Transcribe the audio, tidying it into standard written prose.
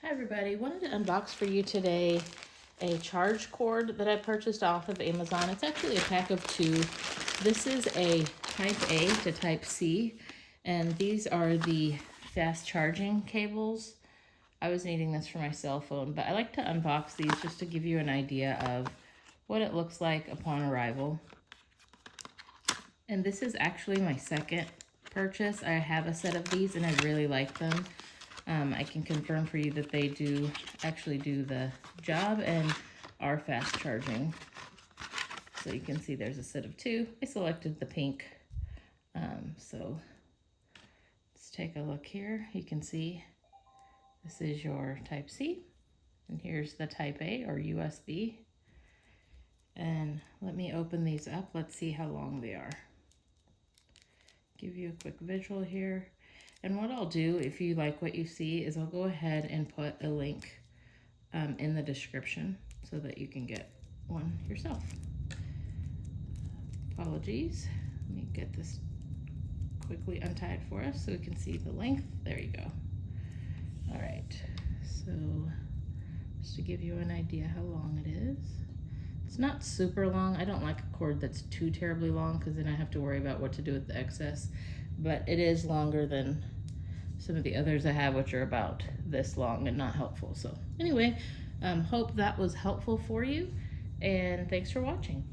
Hi everybody, wanted to unbox for you today a charge cord that I purchased off of Amazon. It's actually a pack of two. This is a type A to type C, and these are the fast charging cables. I was needing this for my cell phone, but I like to unbox these just to give you an idea of what it looks like upon arrival. And this is actually my second purchase. I have a set of these and I really like them. I can confirm for you that they do actually do the job and are fast charging. So you can see there's a set of two. I selected the pink. So let's take a look here. You can see this is your type C and here's the type A or USB. And let me open these up. Let's see how long they are. Give you a quick visual here. And what I'll do, if you like what you see, is I'll go ahead and put a link in the description so that you can get one yourself. Apologies. Let me get this quickly untied for us so we can see the length. There you go. All right, so just to give you an idea how long it is. It's not super long. I don't like a cord that's too terribly long because then I have to worry about what to do with the excess. But it is longer than some of the others I have, which are about this long and not helpful. So anyway, hope that was helpful for you, and thanks for watching.